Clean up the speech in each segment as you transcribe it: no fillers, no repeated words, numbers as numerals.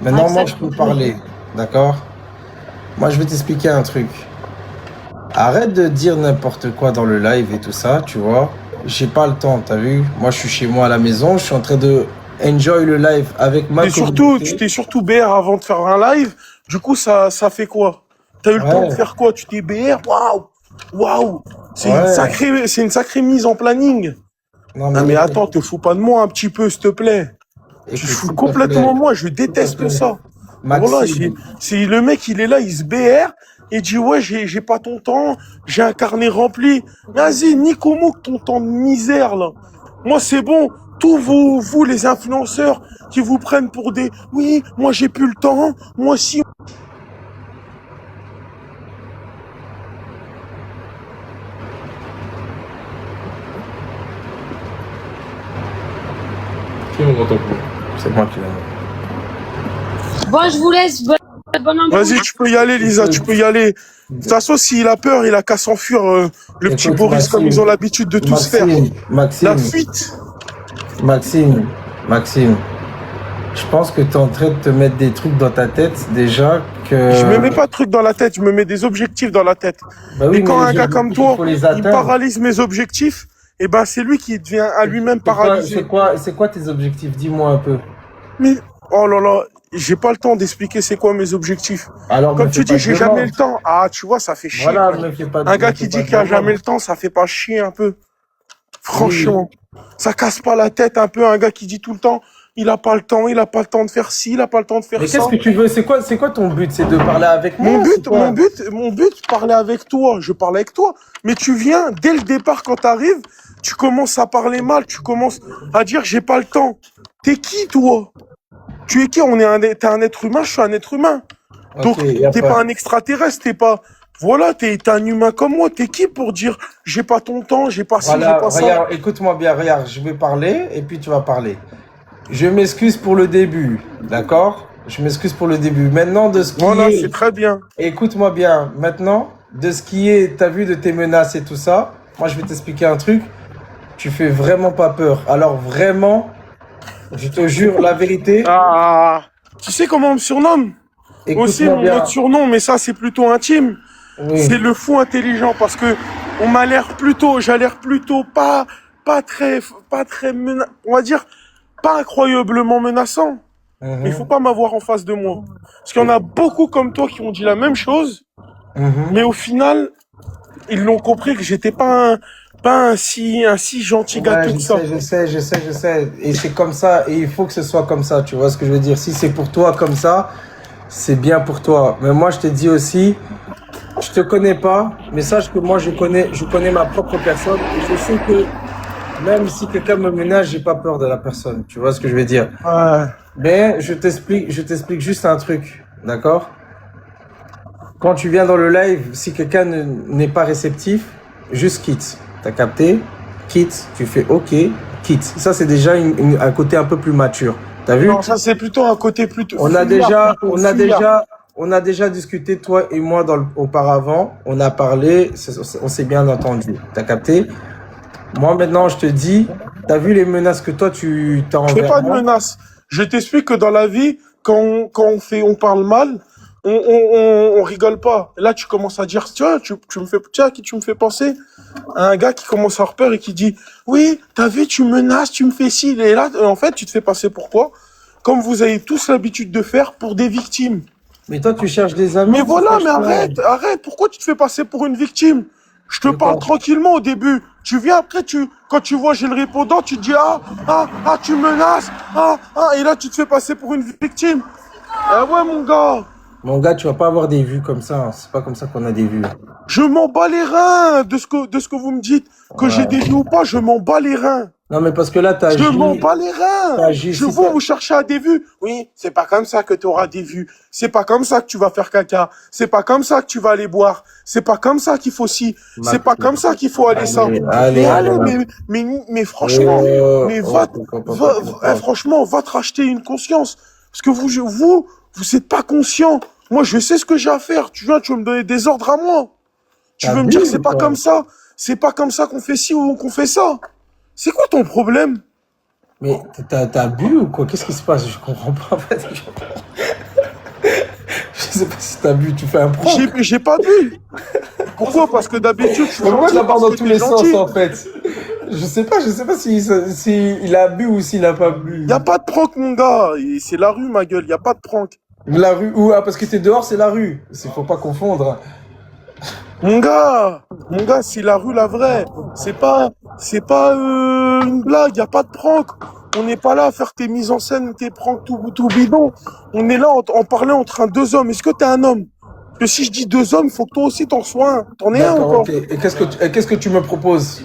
Maintenant, moi, je peux parler. D'accord? Moi, je vais t'expliquer un truc. Arrête de dire n'importe quoi dans le live et tout ça, tu vois. J'ai pas le temps, t'as vu? Moi, je suis chez moi à la maison, je suis en train de enjoy le live avec ma Tu communauté. t'es surtout BR avant de faire un live. Du coup, ça fait quoi? T'as eu le temps de Ouais, faire quoi? Tu t'es BR? Waouh! Waouh! ouais. C'est une sacrée mise en planning. Non, Ah mais mais écoute, attends, te fous pas de moi un petit peu, s'il te plaît. Tu te écoute, fous s'il te complètement plaît, de moi, je s'il te déteste plaît. ça. Voilà, Maxime, c'est le mec, il est là, il se BR, et dit ouais, j'ai pas ton temps, j'ai un carnet rempli. Vas-y, nique au mot ton temps de misère là. Moi c'est bon, tous vous les influenceurs qui vous prennent pour des oui, moi j'ai plus le temps, moi si. Qui on entend plus? c'est moi qui l'ai. Bon, je vous laisse. Bonne Vas-y, tu peux y aller, Lisa, tu peux y aller. De toute façon, s'il a peur, il a qu'à s'enfuir, le petit Écoute, Boris, comme ils Maxime, ont l'habitude de tous faire. La Maxime, fuite. Maxime, Maxime. Je pense que tu es en train de te mettre des trucs dans ta tête déjà Je me que... mets pas de trucs dans la tête, je me mets des objectifs dans la tête. Bah oui, Et mais quand un les gars comme objectifs, il toi, faut les il atteindre. paralyse mes objectifs, eh ben c'est lui qui devient à lui-même paralysé. C'est quoi tes objectifs? Dis-moi un peu. Mais oh là là, j'ai pas le temps d'expliquer c'est quoi mes objectifs. Alors, me Comme fais tu pas dis, de j'ai jamais demande. le temps. Ah, tu vois, ça fait chier. Voilà, Quoi. Un me gars fais qui pas dit de qu'il a jamais demande. le temps, ça fait pas chier un peu. Oui. Franchement, ça casse pas la tête un peu un gars qui dit tout le temps, il a pas le temps, il a pas le temps de faire ci, il a pas le temps de faire Mais ça. qu'est-ce que tu veux? C'est quoi ton but? C'est de parler avec moi? C'est quoi? Mon but, parler avec toi. Je parle avec toi. Mais tu viens, dès le départ, quand t'arrives, tu commences à parler mal, tu commences à dire j'ai pas le temps. T'es qui, toi? Tu es qui? T'es un être humain, je suis un être humain. Ok, Donc, y a t'es pas pas. un extraterrestre, t'es pas, voilà, t'es un humain comme moi. T'es qui pour dire j'ai pas ton temps, j'ai pas ci, j'ai Voilà, pas ça? regarde, écoute-moi bien, regarde, je vais parler et puis tu vas parler. Je m'excuse pour le début, d'accord? Je m'excuse pour le début. Maintenant, de ce qui Voilà, c'est est, très bien. écoute-moi bien, maintenant, de ce qui est, t'as vu de tes menaces et tout ça, moi je vais t'expliquer un truc, tu fais vraiment pas peur. Alors vraiment, je te jure la vérité, Ah, tu sais comment on me surnomme? Aussi, écoute-moi mon autre bien. surnom, mais ça, c'est plutôt intime. Oui, C'est le fou intelligent parce que j'ai l'air plutôt pas très on va dire, pas incroyablement menaçant. Mais il faut mhm, pas m'avoir en face de moi. Parce qu'il y en a beaucoup comme toi qui ont dit la même chose, mhm. mais au final, ils l'ont compris que j'étais pas un si gentil Ouais, gâteau que ça. je sais. Et c'est comme ça, et il faut que ce soit comme ça, tu vois ce que je veux dire. Si c'est pour toi comme ça, c'est bien pour toi. Mais moi, je te dis aussi, je te connais pas, mais sache que moi, je connais ma propre personne, et je sais que même si quelqu'un me menace, j'ai pas peur de la personne, tu vois ce que je veux dire. Ouais. Mais je t'explique juste un truc, d'accord? Quand tu viens dans le live, si quelqu'un n'est pas réceptif, juste quitte. T'as capté? Quitte, tu fais OK, quitte. Ça, c'est déjà un côté un peu plus mature. T'as vu? Non, ça c'est plutôt un côté plutôt On a fuyard, déjà, plutôt on a fuyard. déjà, on a déjà discuté, toi et moi, auparavant. On a parlé, on s'est bien entendu. T'as capté? Moi, maintenant, je te dis, t'as vu les menaces que toi, tu t'as Je fais envers pas de moi? menaces. Je t'explique que dans la vie, quand on parle mal, on rigole pas. Et là, tu commences à dire, tu me fais, tiens, à qui tu me fais penser? À un gars qui commence à avoir peur et qui dit, oui, t'as vu, tu menaces, tu me fais ci, et là, en fait, tu te fais passer pour quoi? Comme vous avez tous l'habitude de faire pour des victimes. Mais toi, tu cherches des Mais amis, tu voilà, mais cherches quoi? arrête, pourquoi tu te fais passer pour une victime? Je te De parle quoi? tranquillement au début. Tu viens après, quand tu vois j'ai le répondant, tu te dis tu menaces, et là tu te fais passer pour une victime. Eh ouais mon gars, Mon gars, tu vas pas avoir des vues comme ça, hein. C'est pas comme ça qu'on a des vues. je m'en bats les reins de ce que vous me dites. Que j'ai des Ouais. vues ou pas, je m'en bats les reins. Non, mais parce que là, Je m'en bats les reins. t'agis, si Vous cherchez à des vues. Oui, c'est pas comme ça que tu auras des vues. C'est pas comme ça que tu vas faire caca. C'est pas comme ça que tu vas aller boire. C'est pas comme ça qu'il faut ci. C'est pas comme ça qu'il faut aller ça. Mais allez, mais franchement, mais franchement, va te racheter une conscience. Parce que vous êtes pas conscient. Moi, je sais ce que j'ai à faire. Tu veux me donner des ordres à moi. Tu t'as veux me bu dire que ou c'est pas quoi? comme ça. C'est pas comme ça qu'on fait ci ou qu'on fait ça. C'est quoi ton problème? Mais t'as bu ou quoi? Qu'est-ce qui se passe? Je comprends pas, en fait. sais pas si t'as bu, tu fais un prank. J'ai pas bu. Pourquoi? Parce que d'habitude, je suis Pourquoi gentil, ça part parce dans que tous t'es les sens gentil. en fait? Je sais pas si il a bu ou s'il a pas bu. Y a pas de prank, mon gars. Et c'est la rue, ma gueule. Y a pas de prank. La rue, ou ah, parce que t'es dehors, c'est la rue. Faut pas confondre. Mon gars, c'est la rue, la vraie. C'est pas une blague. Y a pas de prank. On n'est pas là à faire tes mises en scène, tes pranks tout bidon. On est là en parlant entre deux hommes. Est-ce que t'es un homme? Parce que si je dis deux hommes, faut que toi aussi t'en sois un. T'en es un ou D'accord, pas? ok. Et qu'est-ce que tu me proposes?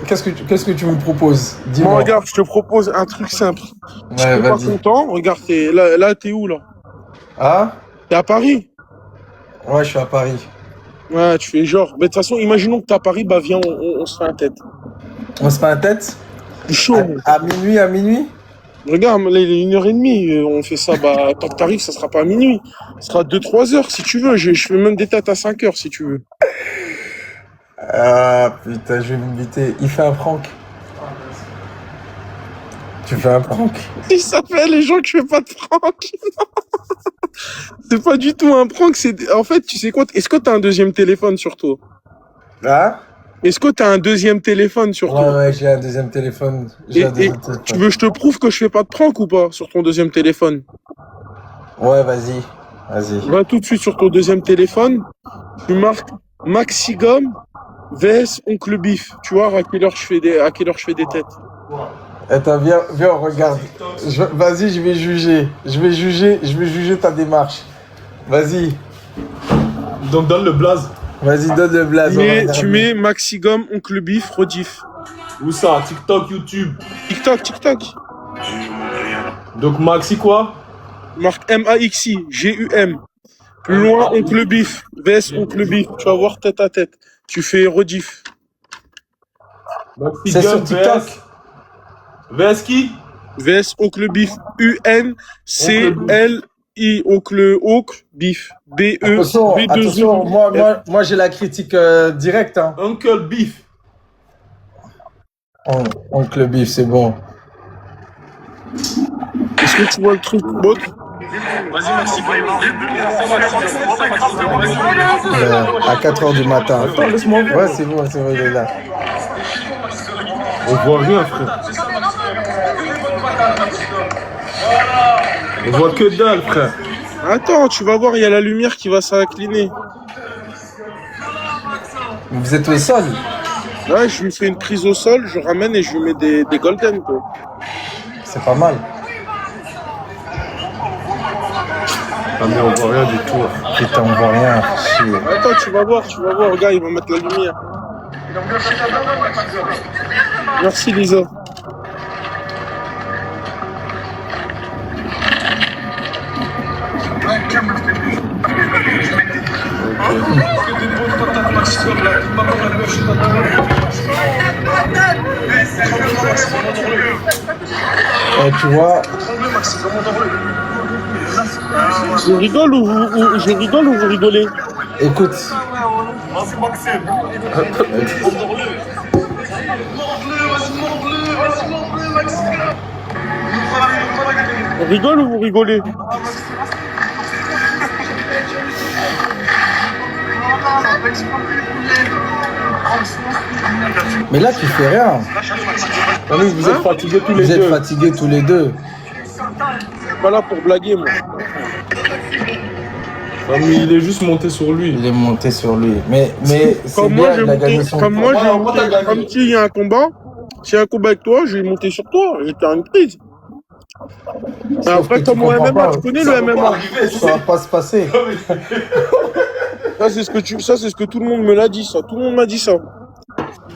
Qu'est-ce que tu me proposes? Bon, Dis-moi. regarde, je te propose un truc simple. Si Ouais, t'es pas vas-y. content, regarde, là, t'es où, là? Ah? T'es à Paris? Ouais, je suis à Paris. Ouais, tu fais genre. Mais de toute façon, imaginons que t'es à Paris, bah viens, on se fait un tête. On se fait un tête? Je suis chaud, moi. À minuit? Regarde, là, il est 1h30, on fait ça, bah, tant que t'arrives, ça sera pas à minuit. Ça sera 2-3 heures, si tu veux. Je fais même des têtes à 5 heures, si tu veux. Ah, putain, je vais m'inviter. Il fait un prank. Tu fais un prank? Et ça fait les gens que je fais pas de prank. C'est pas du tout un prank, en fait, tu sais quoi? Est-ce que t'as un deuxième téléphone sur toi? Hein? Est-ce que t'as un deuxième téléphone sur toi? Ouais, j'ai un deuxième téléphone. Et tu veux que je te prouve que je fais pas de prank ou pas sur ton deuxième téléphone? Ouais, vas-y. Va tout de suite sur ton deuxième téléphone, tu marques Maxigum vs Oncle Bif. Tu vois à quelle heure je fais des têtes. Attends, viens, on regarde. Vas-y, je vais juger ta démarche. Vas-y. Donc donne le blaze. Vas-y, donne le blaze. Tu mets Maxigum Oncle Bif rediff. Où ça? TikTok, YouTube. TikTok. Donc Maxi quoi? Marque MAXI, GUM. Plus loin, Oncle Bif. vs Oncle Bif. Tu vas voir tête à tête. Tu fais rediff. C'est sur TikTok. VS qui? vs Oncle Bif. UNCLI. Oncle Bif. Attention, moi j'ai la critique directe. Hein. Uncle Beef. Oncle Bif, c'est bon. Est-ce que tu vois le truc, bot? Vas-y, merci. À 4h du matin. Attends, laisse-moi voir. Ouais, c'est bon, il est là. On voit rien, frère. On voit que dalle, frère. Attends, tu vas voir, il y a la lumière qui va s'incliner. Vous êtes au sol? Là, je lui fais une prise au sol, je ramène et je lui mets des golden, quoi. C'est pas mal. Ah mais on voit rien du tout. Putain, on voit rien. Chier. Attends, tu vas voir, regarde, il va mettre la lumière. Merci, Lisa. Tu vois, Je rigole ou vous rigolez? écoute. On rigole ou vous rigolez? Mais là, tu fais rien. Vous êtes fatigués tous les Vous êtes deux. fatigués tous les deux. Je suis pas là pour blaguer, moi. Ah, mais il est juste monté sur lui. Il est monté sur lui. Mais c'est Comme moi, bien, il a gagné son comme s'il y a un combat, s'il y a un combat avec toi, je vais monter sur toi, je vais te faire une prise. Après, comme au MMA, tu connais le MMA. Ça va pas se passer. Ça, c'est ce que tout le monde me l'a dit, ça. Tout le monde m'a dit ça.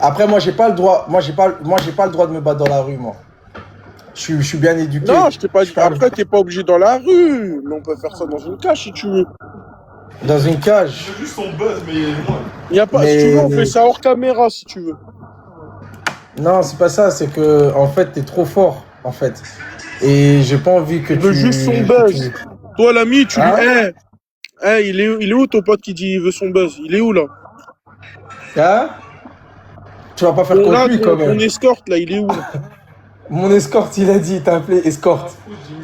Après, moi, j'ai pas le droit. Moi, j'ai pas le droit de me battre dans la rue, moi. Je suis bien éduqué. Non, je t'ai pas dit. Après, t'es pas obligé dans la rue. Mais on peut faire ça dans une cage si tu veux. Dans une cage. J'ai juste son buzz, mais Y a pas, si tu veux, on fait ça hors caméra si tu veux. Non, c'est pas ça. C'est que, en fait, t'es trop fort, en fait. Et j'ai pas envie que Il veut juste son buzz. Toi, l'ami, tu lui. Il est où ton pote qui dit il veut son buzz? Il est où là? Hein? Tu vas pas faire Là, contre lui, quand même. ton escorte là, il est où là? Mon escorte, il a dit, il t'a appelé escorte.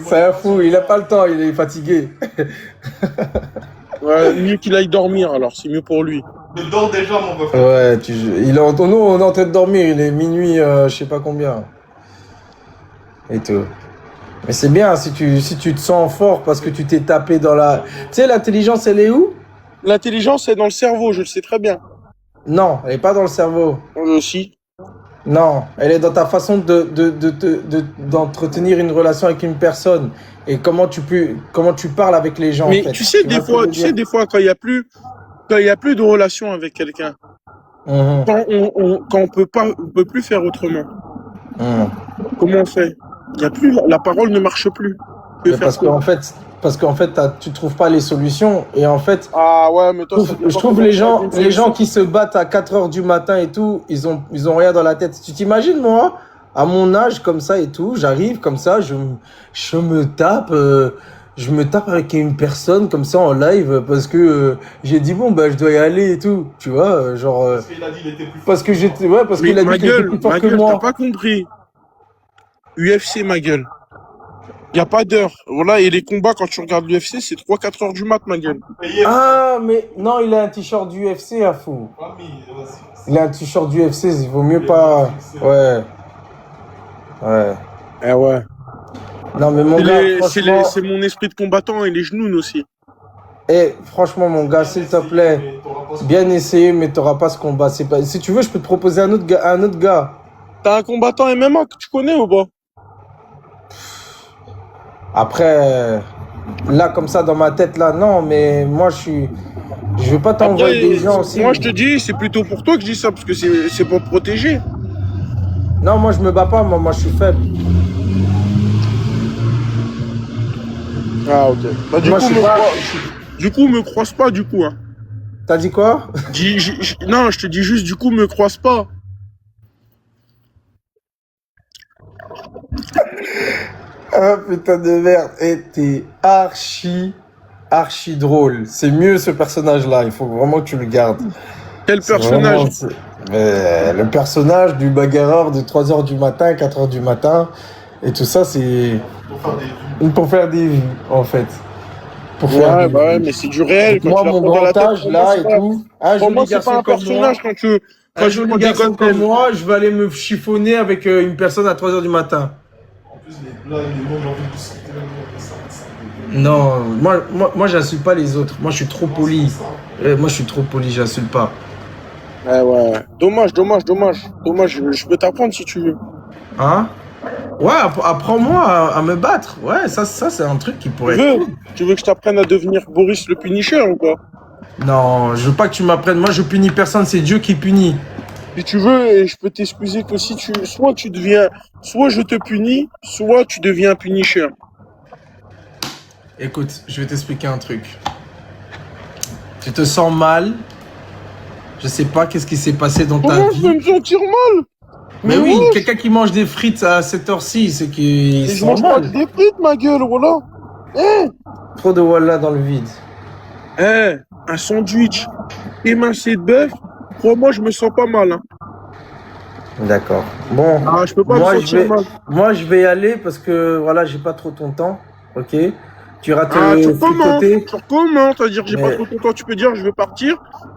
C'est un fou, il a pas le temps, il est fatigué. Ouais, mieux qu'il aille dormir, alors, c'est mieux pour lui. Je dors déjà, mon ref. Ouais, nous, on est en train de dormir, il est minuit, je sais pas combien. Et tout. Mais c'est bien si tu te sens fort parce que tu t'es tapé dans la... Tu sais, l'intelligence, elle est où? L'intelligence est dans le cerveau, je le sais très bien. Non, elle est pas dans le cerveau. Moi aussi. Non, elle est dans ta façon d'entretenir une relation avec une personne et comment tu parles avec les gens. Mais en fait. tu sais, des fois, quand il y a plus de relation avec quelqu'un, quand on peut plus faire autrement, comment on fait? Il y a plus, la parole ne marche plus. Parce qu'en fait, tu trouves pas les solutions et en fait, ah ouais, mais toi, je trouve les gens qui se battent à 4 heures du matin et tout, ils ont rien dans la tête. Tu t'imagines, moi, à mon âge comme ça et tout, j'arrive comme ça, je me tape avec une personne comme ça en live parce que j'ai dit bon bah je dois y aller et tout, tu vois, genre Parce qu'il a dit qu'il était plus fort. parce que j'étais parce qu'il a dit qu'il était plus fort que moi. T'as pas compris. UFC, ma gueule. Y a pas d'heure. Voilà, et les combats, quand tu regardes l'UFC, c'est 3-4 heures du mat, ma gueule. Ah, mais non, il a un t-shirt du UFC à fou. Il a un t-shirt du UFC, il vaut mieux pas. Ouais. Ouais. Eh ouais. Non, mais mon gars, franchement... c'est mon esprit de combattant et les genoux aussi. Eh, franchement, mon gars, s'il te plaît, bien essayé, mais t'auras pas ce combat. C'est pas... Si tu veux, je peux te proposer un autre gars. T'as un combattant MMA que tu connais ou pas? Après, là, comme ça, dans ma tête, là, non, mais moi, je veux pas t'envoyer des gens aussi. Moi, je te dis, c'est plutôt pour toi que je dis ça, parce que c'est pour te protéger. Non, moi, je me bats pas, moi, je suis faible. Ah, ok. Bah, Moi, du coup, me croise pas, du coup. Hein. T'as dit quoi? Non, je te dis juste, du coup, me croise pas. Ah putain de merde, et t'es archi drôle. C'est mieux ce personnage-là, il faut vraiment que tu le gardes. Quel personnage? Le personnage du bagarreur de 3h du matin, 4h du matin, et tout ça, c'est pour faire des vues, en fait. Ouais, mais c'est du réel. Moi, mon grand âge, là, et tout. Un pour moi, joli c'est pas garçon un comme personnage moi. quand je joli garçon comme moi, je vais aller me chiffonner avec une personne à 3h du matin. Là, les mots, j'ai envie de discuter avec ça. Non, moi j'insulte pas les autres. Moi je suis trop poli. J'insulte pas. Ouais. Dommage. Je peux t'apprendre si tu veux. Hein? Ouais, apprends-moi à me battre. Ouais, ça c'est un truc qui pourrait être cool. Tu veux que je t'apprenne à devenir Boris le Punisher ou quoi? Non, je veux pas que tu m'apprennes. Moi je punis personne, c'est Dieu qui punit. Si tu veux, et je peux t'excuser que si soit je te punis, soit tu deviens un Punisher. Écoute, je vais t'expliquer un truc. Tu te sens mal. Je sais pas qu'est-ce qui s'est passé dans ta Comment vie. je vais me sentir mal? Mais oui, quelqu'un qui mange des frites à cette heure-ci, c'est qu'il je sent mange pas mal. des frites, ma gueule, voilà. Trop de wallah dans le vide. Un sandwich émincé de bœuf, crois-moi, je me sens pas mal. Hein. D'accord. Bon, je peux pas me sentir mal. Moi, je vais y aller parce que voilà, j'ai pas trop ton temps. Ok. Tu iras te fricoter. Tu recommences, c'est-à-dire que j'ai pas trop ton temps. Tu peux dire, je veux partir.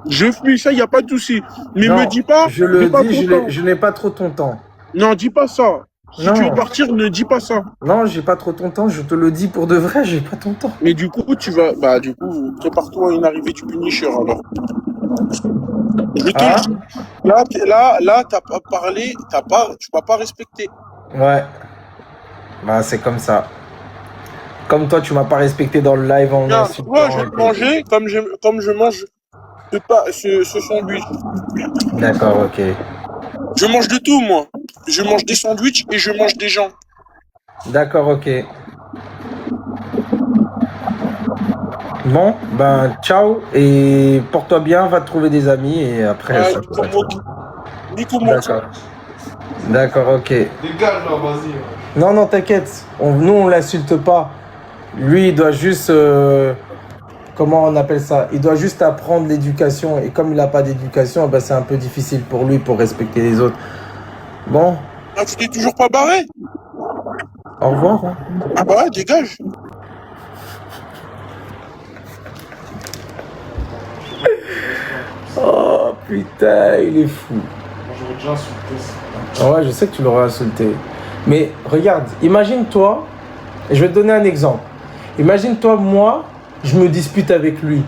Je fuis, ça, y a pas de souci. Mais non, me dis pas. Je le dis, je n'ai pas trop ton temps. Non, dis pas ça. Si tu veux partir, ne dis pas ça. Non, j'ai pas trop ton temps. Je te le dis pour de vrai, j'ai pas ton temps. Mais du coup, prépare-toi à une arrivée du Punisher alors. Là, t'as pas parlé, tu m'as pas respecté. Ouais. Bah, c'est comme ça. Comme toi, tu m'as pas respecté dans le live en insultant. Moi, je vais le manger comme je mange ce sandwich. D'accord, ok. Je mange de tout, moi. Je mange des sandwichs et je mange des gens. D'accord, ok. Bon, ben, ciao et porte-toi bien, va te trouver des amis et après ça pourra être... D'accord, ok. Dégage là, vas-y. Non, t'inquiète. Nous, on l'insulte pas. Lui, il doit juste... comment on appelle ça? Il doit juste apprendre l'éducation. Et comme il n'a pas d'éducation, ben, c'est un peu difficile pour lui pour respecter les autres. Bon. Ah, tu t'es toujours pas barré? Au revoir. Hein. Ah bah ouais, dégage. Oh putain, il est fou. Moi, j'aurais déjà insulté ça. Ah ouais, je sais que tu l'aurais insulté. Mais regarde, imagine-toi, et je vais te donner un exemple. Imagine-toi, moi, je me dispute avec lui.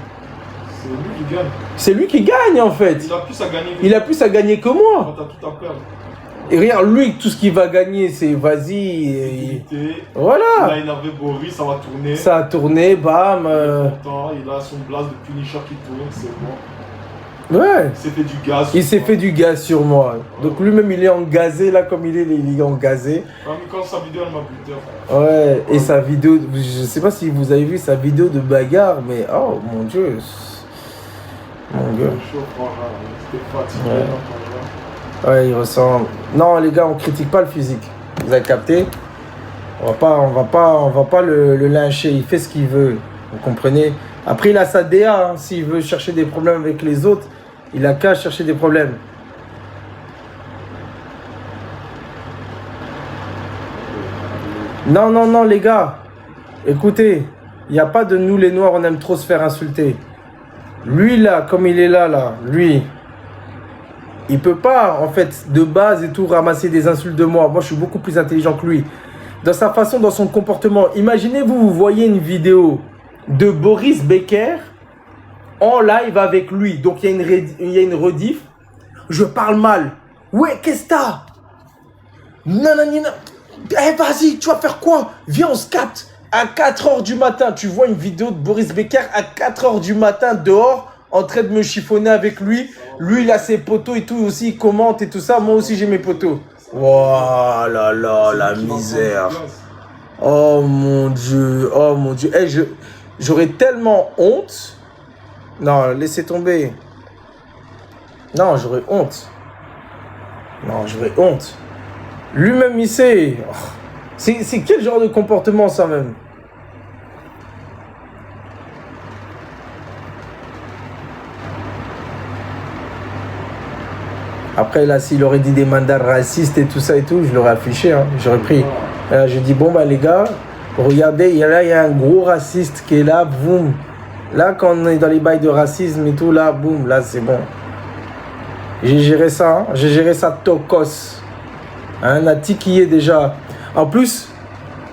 C'est lui qui gagne. C'est lui qui gagne en fait. Il a plus à gagner que Il a plus à gagner que toi. moi. T'as tout à perdre. Et regarde, lui, tout ce qu'il va gagner, c'est vas-y. Sécurité. Il a Voilà. énervé Boris, ça va tourner. Ça a tourné, bam. Il est content, il a son blast de Punisher qui tourne, c'est bon. Ouais. Il s'est fait du gaz. Il s'est fait du gaz sur moi. Donc lui-même, il est engazé, là, comme il est engazé. Quand sa vidéo, elle m'a buté. Ouais, et sa vidéo, je sais pas si vous avez vu sa vidéo de bagarre, mais oh mon Dieu. Mon Dieu. Chaud, frangin. C'était fatigué Ouais. dans ton genre. Ouais, il ressemble. Non, les gars, on critique pas le physique. Vous avez capté? On va pas le lyncher. Il fait ce qu'il veut. Vous comprenez? Après, il a sa DA. Hein. S'il veut chercher des problèmes avec les autres, il a qu'à chercher des problèmes. Non, non, non, les gars. Écoutez, il n'y a pas de nous les noirs, on aime trop se faire insulter. Lui, là, comme il est là, lui, il peut pas, en fait, de base et tout, ramasser des insultes de moi. Moi, je suis beaucoup plus intelligent que lui. Dans sa façon, dans son comportement. Imaginez-vous, vous voyez une vidéo de Boris Becker en live avec lui. Donc, il y a une rediff. Je parle mal. Ouais, qu'est-ce que t'as? Nananina. Eh, vas-y, tu vas faire quoi? Viens, on se capte. À 4 h du matin, tu vois une vidéo de Boris Becker à 4 h du matin dehors, en train de me chiffonner avec lui. Lui, il a ses potos et tout aussi, il commente et tout ça. Moi aussi, j'ai mes potos. Oh là là, la misère. Oh mon Dieu, oh mon Dieu. Eh, j'aurais tellement honte. Non, laissez tomber. Non, j'aurais honte. Non, j'aurais honte. Lui-même, il sait. Oh. C'est quel genre de comportement, ça, même? Après, là, s'il aurait dit des mandats racistes et tout ça et tout, je l'aurais affiché, hein. J'aurais pris. Je dis, bon, bah, les gars, regardez, il y a un gros raciste qui est là, boum. Là, quand on est dans les bails de racisme et tout, là, boum, là, c'est bon. J'ai géré ça, hein. J'ai géré ça tocos. Hein, Nati qui est déjà. En plus,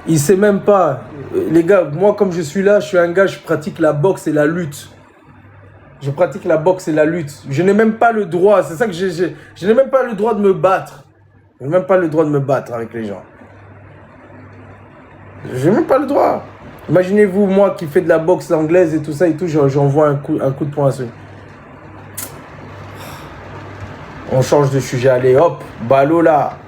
il sait même pas. Les gars, moi, comme je suis là, je suis un gars, je pratique la boxe et la lutte. Je pratique la boxe et la lutte. Je n'ai même pas le droit. C'est ça que je n'ai même pas le droit de me battre. Je n'ai même pas le droit de me battre avec les gens. Je n'ai même pas le droit. Imaginez-vous, moi qui fais de la boxe anglaise et tout ça et tout, j'envoie un coup de poing à ceux. On change de sujet. Allez, hop, ballot là.